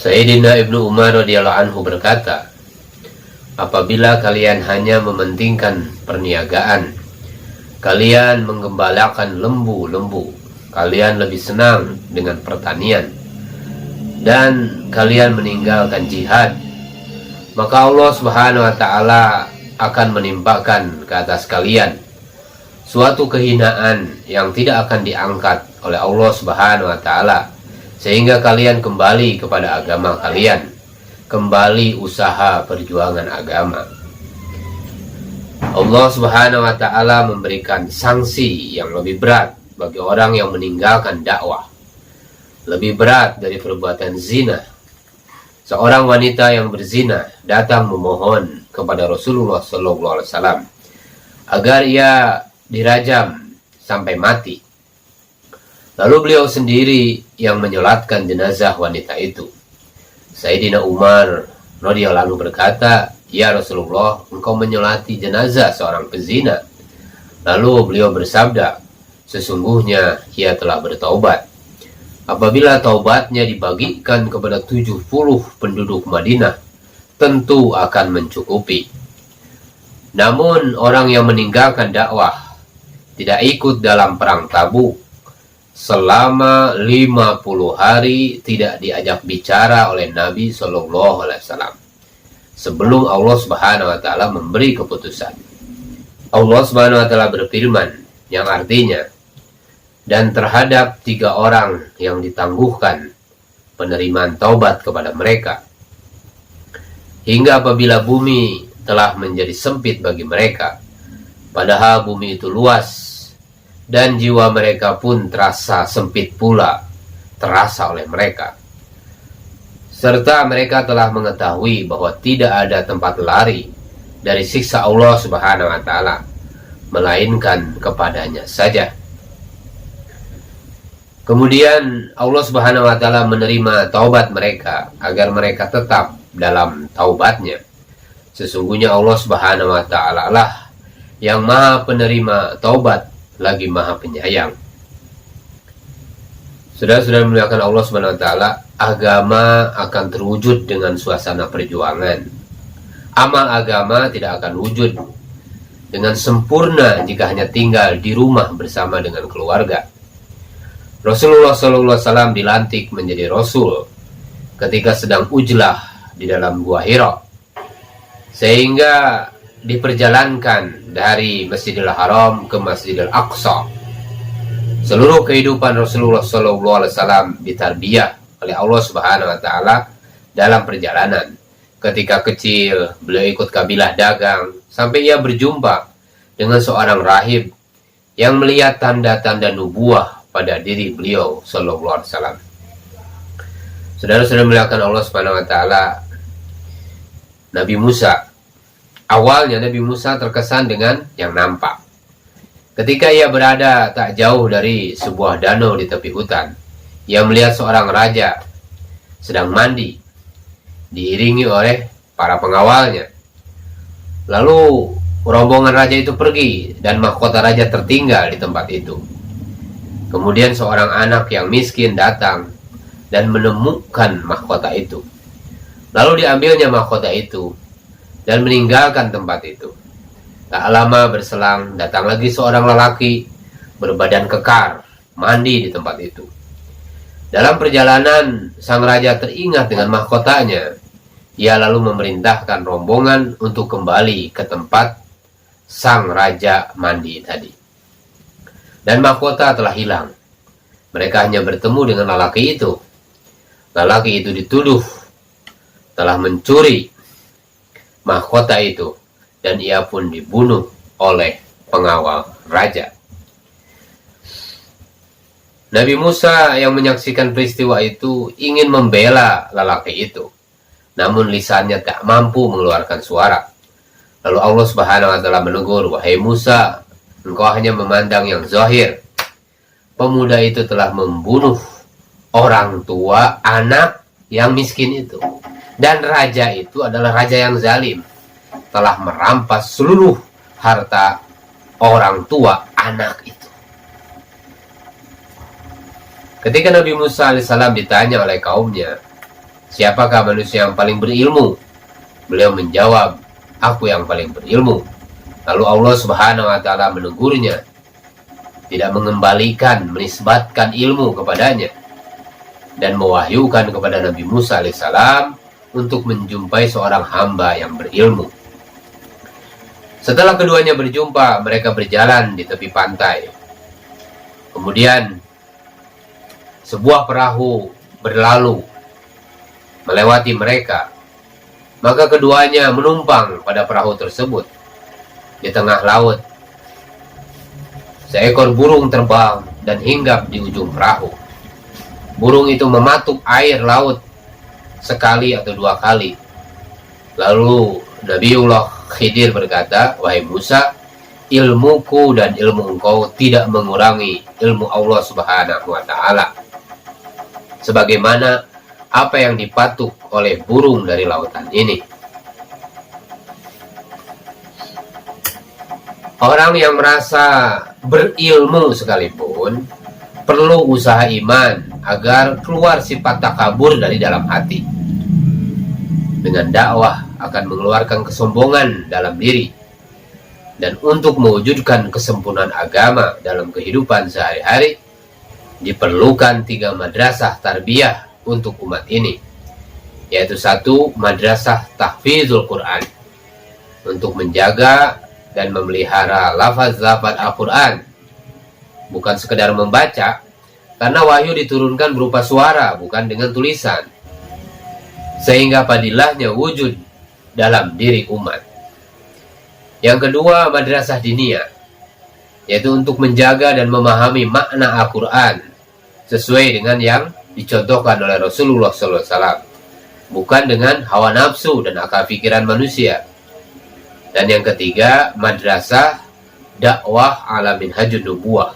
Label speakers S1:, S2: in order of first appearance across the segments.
S1: Sayyidina Ibnu Umar radhiyallahu anhu berkata, apabila kalian hanya mementingkan perniagaan, kalian menggembalakan lembu-lembu, kalian lebih senang dengan pertanian, dan kalian meninggalkan jihad, maka Allah Subhanahu wa ta'ala akan menimpakan ke atas kalian suatu kehinaan yang tidak akan diangkat oleh Allah Subhanahu wa ta'ala, sehingga kalian kembali kepada agama kalian, kembali usaha perjuangan agama. Allah Subhanahu wa ta'ala memberikan sanksi yang lebih berat bagi orang yang meninggalkan dakwah, lebih berat dari perbuatan zina. Seorang wanita yang berzina datang memohon kepada Rasulullah SAW agar ia dirajam sampai mati. Lalu beliau sendiri yang menyolatkan jenazah wanita itu. Sayyidina Umar radhiyallahu anhu berkata, "Ya Rasulullah, engkau menyolati jenazah seorang pezina." Lalu beliau bersabda, "Sesungguhnya ia telah bertaubat. Apabila taubatnya dibagikan kepada 70 penduduk Madinah, tentu akan mencukupi. Namun orang yang meninggalkan dakwah, tidak ikut dalam perang Tabuk, selama 50 hari tidak diajak bicara oleh Nabi SAW sebelum Allah Subhanahu wa ta'ala memberi keputusan. Allah Subhanahu wa ta'ala berfirman, yang artinya, dan terhadap 3 orang yang ditangguhkan penerimaan taubat kepada mereka, hingga apabila bumi telah menjadi sempit bagi mereka, padahal bumi itu luas, dan jiwa mereka pun terasa sempit pula, terasa oleh mereka. Serta mereka telah mengetahui bahwa tidak ada tempat lari dari siksa Allah Subhanahu wa ta'ala, melainkan kepadanya saja. Kemudian Allah Subhanahu wa ta'ala menerima taubat mereka agar mereka tetap dalam taubatnya. Sesungguhnya Allah Subhanahu wa ta'ala lah yang maha penerima taubat, lagi maha penyayang. Sudah memuliakan Allah Subhanahu wa ta'ala, agama akan terwujud dengan suasana perjuangan. Amal agama tidak akan wujud dengan sempurna jika hanya tinggal di rumah bersama dengan keluarga. Rasulullah SAW dilantik menjadi Rasul ketika sedang ujlah di dalam Gua Hira, sehingga diperjalankan dari Masjidil Haram ke Masjidil Aqsa. Seluruh kehidupan Rasulullah SAW ditarbiyah oleh Allah Subhanahu wa ta'ala dalam perjalanan. Ketika kecil, beliau ikut kabilah dagang sampai ia berjumpa dengan seorang rahib yang melihat tanda-tanda nubuah pada diri beliau sallallahu alaihi wasallam. Saudara-saudara muliakan Allah Subhanahu wa ta'ala, Nabi Musa, awalnya Nabi Musa terkesan dengan yang nampak. Ketika ia berada tak jauh dari sebuah danau di tepi hutan, ia melihat seorang raja sedang mandi, diiringi oleh para pengawalnya. Lalu rombongan raja itu pergi dan mahkota raja tertinggal di tempat itu. Kemudian seorang anak yang miskin datang dan menemukan mahkota itu. Lalu diambilnya mahkota itu dan meninggalkan tempat itu. Tak lama berselang, datang lagi seorang lelaki berbadan kekar, mandi di tempat itu. Dalam perjalanan, sang raja teringat dengan mahkotanya. Ia lalu memerintahkan rombongan untuk kembali ke tempat sang raja mandi tadi. Dan mahkota telah hilang. Mereka hanya bertemu dengan lelaki itu. Lelaki itu dituduh telah mencuri mahkota itu, dan ia pun dibunuh oleh pengawal raja. Nabi Musa yang menyaksikan peristiwa itu ingin membela lelaki itu, namun lisannya tak mampu mengeluarkan suara. Lalu Allah Subhanahu wa ta'ala menegur, "Wahai Musa, engkau hanya memandang yang zahir. Pemuda itu telah membunuh orang tua anak yang miskin itu. Dan raja itu adalah raja yang zalim, telah merampas seluruh harta orang tua anak itu." Ketika Nabi Musa alaihissalam ditanya oleh kaumnya, siapakah manusia yang paling berilmu? Beliau menjawab, aku yang paling berilmu. Lalu Allah Subhanahu wa ta'ala menegurnya, tidak mengembalikan, menisbatkan ilmu kepadanya, dan mewahyukan kepada Nabi Musa alaihissalam untuk menjumpai seorang hamba yang berilmu. Setelah keduanya berjumpa, mereka berjalan di tepi pantai. Kemudian sebuah perahu berlalu melewati mereka. Maka keduanya menumpang pada perahu tersebut. Di tengah laut, seekor burung terbang dan hinggap di ujung perahu. Burung itu mematuk air laut sekali atau dua kali. Lalu Nabiullah Khidir berkata, wahai Musa, ilmuku dan ilmu engkau tidak mengurangi ilmu Allah Subhanahu wa ta'ala, sebagaimana apa yang dipatuk oleh burung dari lautan ini. Orang yang merasa berilmu sekalipun perlu usaha iman agar keluar sifat takabur dari dalam hati. Dengan dakwah akan mengeluarkan kesombongan dalam diri. Dan untuk mewujudkan kesempurnaan agama dalam kehidupan sehari-hari, diperlukan 3 madrasah tarbiyah untuk umat ini, yaitu 1, madrasah tahfizul Quran, untuk menjaga dan memelihara lafaz-lafaz Al-Quran, bukan sekedar membaca, karena wahyu diturunkan berupa suara, bukan dengan tulisan, sehingga fadilahnya wujud dalam diri umat. Yang kedua, madrasah diniyah, yaitu untuk menjaga dan memahami makna Al-Quran sesuai dengan yang dicontohkan oleh Rasulullah SAW, bukan dengan hawa nafsu dan akal pikiran manusia. Dan yang ketiga, madrasah dakwah ala minhajun nubuwah,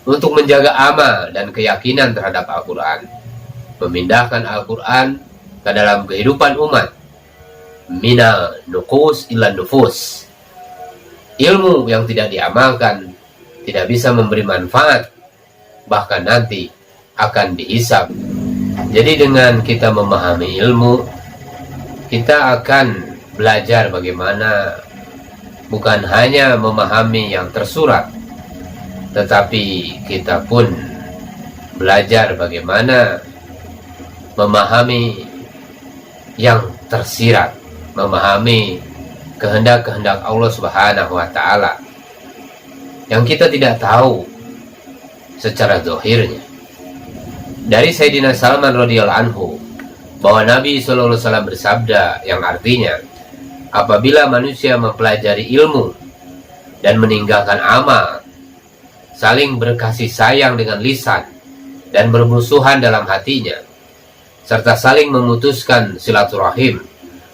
S1: untuk menjaga amal dan keyakinan terhadap Al-Quran, memindahkan Al-Quran ke dalam kehidupan umat, mina nuqus illa nufus. Ilmu yang tidak diamalkan tidak bisa memberi manfaat, bahkan nanti akan dihisab. Jadi dengan kita memahami ilmu, kita akan belajar bagaimana bukan hanya memahami yang tersurat, tetapi kita pun belajar bagaimana memahami yang tersirat, memahami kehendak-kehendak Allah Subhanahu wa ta'ala yang kita tidak tahu secara zahirnya. Dari Sayyidina Salman radhiyallahu anhu bahwa Nabi SAW bersabda, yang artinya, apabila manusia mempelajari ilmu dan meninggalkan amal, saling berkasih sayang dengan lisan dan bermusuhan dalam hatinya, serta saling memutuskan silaturahim,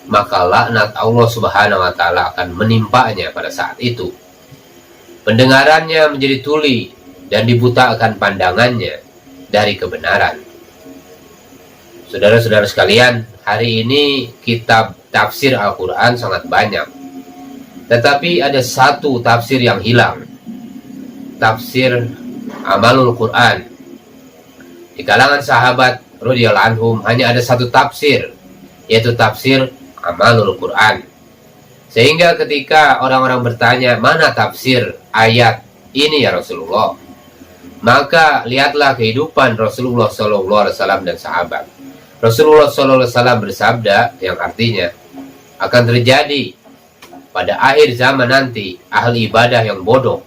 S1: maka laknat Allah Subhanahu wa ta'ala akan menimpanya pada saat itu. Pendengarannya menjadi tuli dan dibutakan pandangannya dari kebenaran. Saudara-saudara sekalian, hari ini kitab tafsir Al-Quran sangat banyak, tetapi ada satu tafsir yang hilang, tafsir Amalul Quran. Di kalangan sahabat radhiyallahu anhum hanya ada satu tafsir, yaitu tafsir Amalul Quran. Sehingga ketika orang-orang bertanya, mana tafsir ayat ini ya Rasulullah, maka lihatlah kehidupan Rasulullah SAW dan sahabat. Rasulullah SAW bersabda, yang artinya akan terjadi pada akhir zaman nanti ahli ibadah yang bodoh,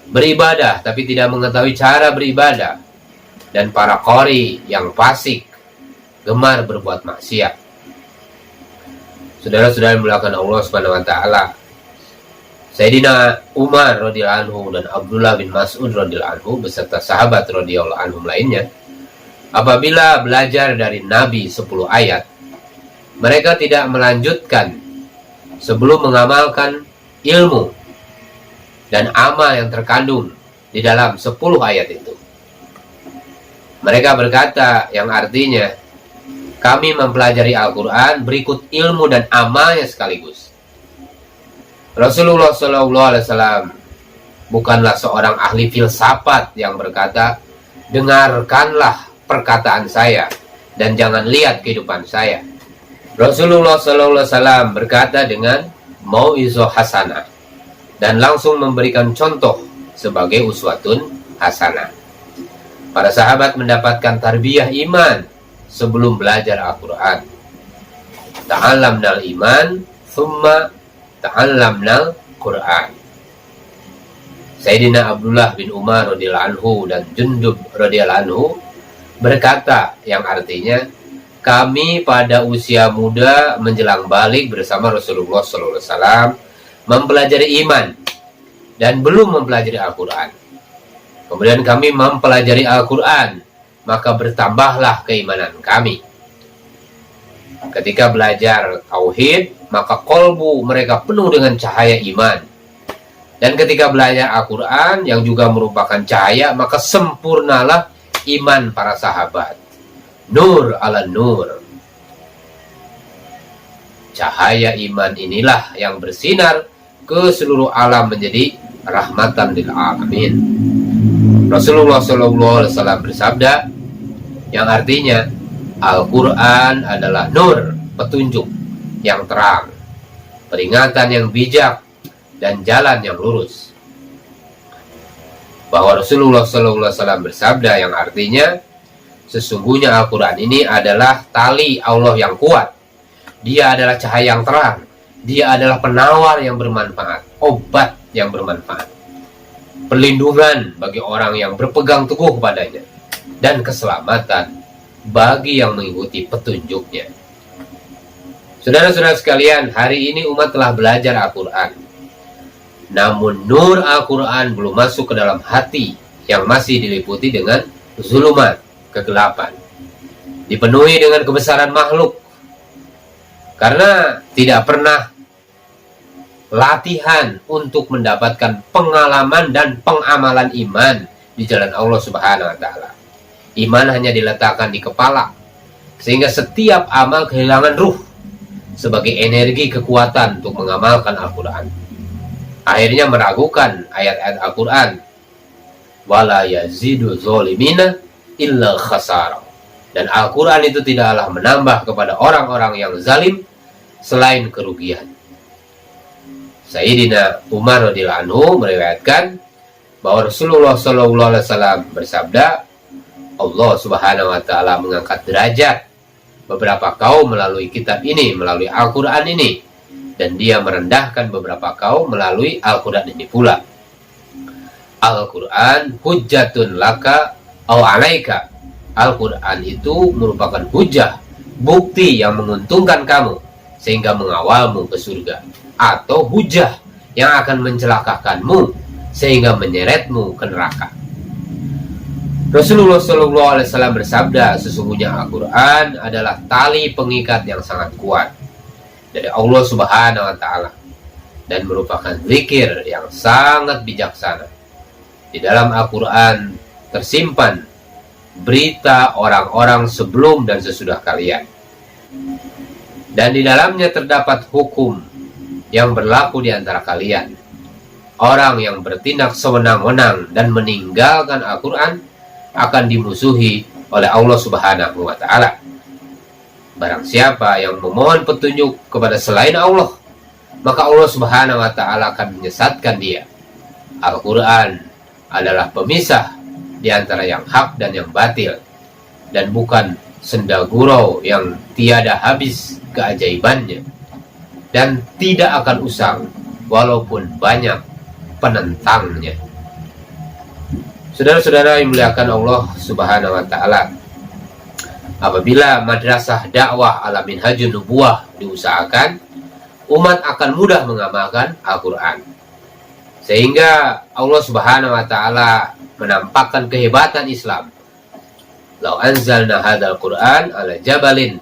S1: beribadah tapi tidak mengetahui cara beribadah, dan para qori yang fasik, gemar berbuat maksiat. Saudara-saudara yang dimuliakan Allah Subhanahu wa ta'ala, Sayyidina Umar radhiyallahu anhu dan Abdullah bin Mas'ud radhiyallahu anhu beserta sahabat radhiyallahu anhum lainnya, apabila belajar dari Nabi 10 ayat, mereka tidak melanjutkan sebelum mengamalkan ilmu dan amal yang terkandung di dalam 10 ayat itu. Mereka berkata, yang artinya, kami mempelajari Al-Quran berikut ilmu dan amalnya sekaligus. Rasulullah SAW bukanlah seorang ahli filsafat yang berkata, dengarkanlah perkataan saya dan jangan lihat kehidupan saya. Rasulullah SAW berkata dengan mau'izah hasanah dan langsung memberikan contoh sebagai uswatun hasanah. Para sahabat mendapatkan tarbiyah iman sebelum belajar Al-Quran. Ta'allamnal iman thumma ta'allamnal Quran. Sayyidina Abdullah bin Umar radhiyallahu anhu dan Jundub radhiyallahu anhu berkata, yang artinya, kami pada usia muda menjelang balik bersama Rasulullah SAW mempelajari iman dan belum mempelajari Al-Quran. Kemudian kami mempelajari Al-Quran, maka bertambahlah keimanan kami. Ketika belajar tauhid, maka kolbu mereka penuh dengan cahaya iman. Dan ketika belajar Al-Quran yang juga merupakan cahaya, maka sempurnalah iman para sahabat. Nur ala nur. Cahaya iman inilah yang bersinar ke seluruh alam menjadi rahmatan lil alamin. Rasulullah SAW bersabda, yang artinya Al-Quran adalah nur, petunjuk yang terang, peringatan yang bijak, dan jalan yang lurus. Bahwa Rasulullah SAW bersabda, yang artinya sesungguhnya Al-Quran ini adalah tali Allah yang kuat. Dia adalah cahaya yang terang. Dia adalah penawar yang bermanfaat, obat yang bermanfaat, perlindungan bagi orang yang berpegang teguh padanya, dan keselamatan bagi yang mengikuti petunjuknya. Saudara-saudara sekalian, hari ini umat telah belajar Al-Quran. Namun nur Al-Quran belum masuk ke dalam hati yang masih diliputi dengan zulumat, kegelapan. Dipenuhi dengan kebesaran makhluk. Karena tidak pernah latihan untuk mendapatkan pengalaman dan pengamalan iman di jalan Allah Subhanahu wa Ta'ala. Iman hanya diletakkan di kepala, sehingga setiap amal kehilangan ruh sebagai energi kekuatan untuk mengamalkan Al-Quran. Akhirnya meragukan ayat-ayat Al-Quran. Wala yazidu zolimina illa khasara. Dan Al-Quran itu tidaklah menambah kepada orang-orang yang zalim selain kerugian. Sayyidina Umar radhiyallahu anhu meriwayatkan bahwa Rasulullah SAW bersabda, Allah Subhanahu wa Ta'ala mengangkat derajat beberapa kaum melalui kitab ini, melalui Al-Quran ini, dan dia merendahkan beberapa kaum melalui Al-Quran ini pula. Al-Quran hujjatun laka au alaika. Al-Quran itu merupakan hujjah, bukti yang menguntungkan kamu sehingga mengawalmu ke surga, atau hujjah yang akan mencelakakanmu sehingga menyeretmu ke neraka. Rasulullah SAW bersabda, sesungguhnya Al-Quran adalah tali pengikat yang sangat kuat dari Allah Subhanahu wa Ta'ala dan merupakan zikir yang sangat bijaksana. Di dalam Al-Quran tersimpan berita orang-orang sebelum dan sesudah kalian, dan di dalamnya terdapat hukum yang berlaku di antara kalian. Orang yang bertindak sewenang-wenang dan meninggalkan Al-Quran akan dimusuhi oleh Allah Subhanahu wa Ta'ala. Barang siapa yang memohon petunjuk kepada selain Allah, maka Allah Subhanahu wa Ta'ala akan menyesatkan dia. Al-Quran adalah pemisah di antara yang hak dan yang batil, dan bukan senda gurau yang tiada habis keajaibannya, dan tidak akan usang walaupun banyak penentangnya. Saudara-saudara yang dimuliakan Allah Subhanahu wa Ta'ala, apabila madrasah dakwah ala minhajun nubuwah diusahakan, umat akan mudah mengamalkan Al-Quran, sehingga Allah Subhanahu wa Ta'ala menampakkan kehebatan Islam. Lau anzalna hadzal Qur'an ala jabalin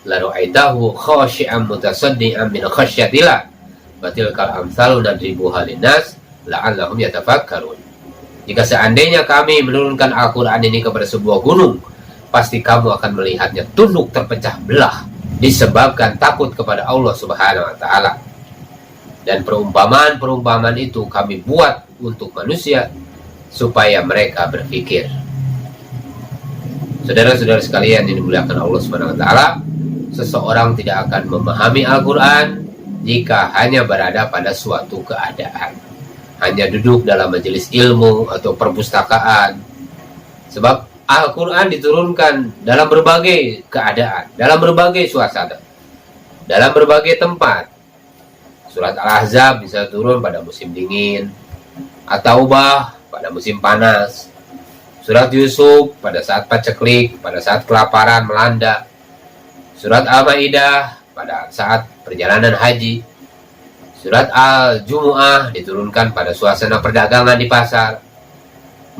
S1: la ra'aitahu khashi'an mutasaddian min khasyatillah batilkal amsalu nadribuha linnas la'allahum yatafakkarun. Jika seandainya kami menurunkan Al-Quran ini kepada sebuah gunung, pasti kamu akan melihatnya tunduk terpecah belah disebabkan takut kepada Allah Subhanahu wa Ta'ala. Dan perumpamaan-perumpamaan itu kami buat untuk manusia supaya mereka berpikir. Saudara-saudara sekalian yang dimuliakan Allah Subhanahu wa taala, seseorang tidak akan memahami Al-Qur'an jika hanya berada pada suatu keadaan, hanya duduk dalam majelis ilmu atau perpustakaan. Sebab Al-Quran diturunkan dalam berbagai keadaan, dalam berbagai suasana, dalam berbagai tempat. Surat Al-Ahzab bisa turun pada musim dingin, At-Taubah pada musim panas, Surat Yusuf pada saat paceklik, pada saat kelaparan melanda, Surat Al-Maidah pada saat perjalanan haji, Surat Al-Jumu'ah diturunkan pada suasana perdagangan di pasar.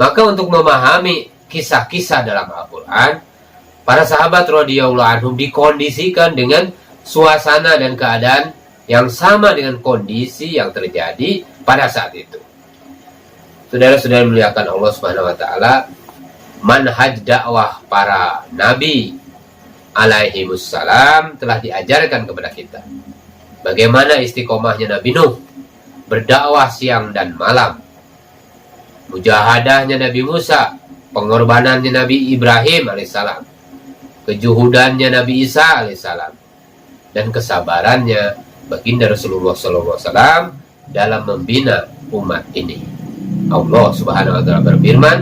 S1: Maka untuk memahami kisah-kisah dalam Al-Quran, para sahabat radhiyallahu anhum dikondisikan dengan suasana dan keadaan yang sama dengan kondisi yang terjadi pada saat itu. Saudara-saudara muliakan Allah Subhanahu wa taala, manhaj dakwah para nabi alaihimussalam telah diajarkan kepada kita. Bagaimana istiqomahnya Nabi Nuh berdakwah siang dan malam, mujahadahnya Nabi Musa, pengorbanannya Nabi Ibrahim alaihissalam, kejuhudannya Nabi Isa alaihissalam, dan kesabarannya baginda Rasulullah SAW dalam membina umat ini. Allah Subhanahu wa taala berfirman,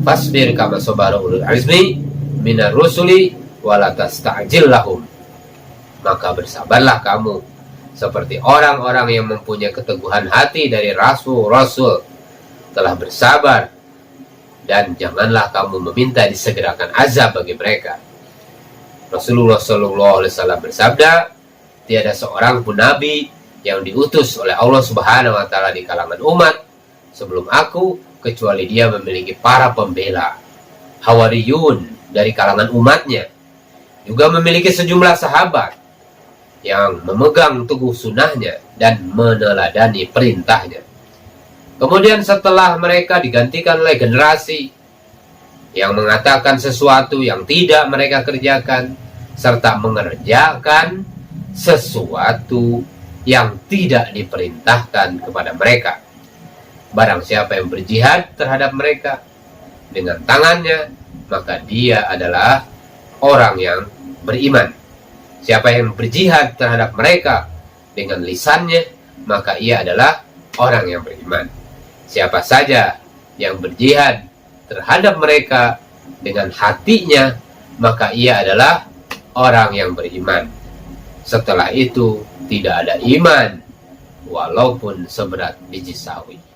S1: "Fasbir kama sabara ulul azmi minar rusuli wa la tasta'jil lahum." Maka bersabarlah kamu seperti orang-orang yang mempunyai keteguhan hati dari rasul-rasul telah bersabar, dan janganlah kamu meminta disegerakan azab bagi mereka. Rasulullah SAW bersabda, tiada seorang pun nabi yang diutus oleh Allah Subhanahu wa taala di kalangan umat sebelum aku, kecuali dia memiliki para pembela, hawariyun dari kalangan umatnya, juga memiliki sejumlah sahabat yang memegang teguh sunnahnya dan meneladani perintahnya. Kemudian setelah mereka digantikan oleh generasi yang mengatakan sesuatu yang tidak mereka kerjakan, serta mengerjakan sesuatu yang tidak diperintahkan kepada mereka. Barang siapa yang berjihad terhadap mereka dengan tangannya, maka dia adalah orang yang beriman. Siapa yang berjihad terhadap mereka dengan lisannya, maka ia adalah orang yang beriman. Siapa saja yang berjihad terhadap mereka dengan hatinya, maka ia adalah orang yang beriman. Setelah itu tidak ada iman walaupun seberat biji sawi.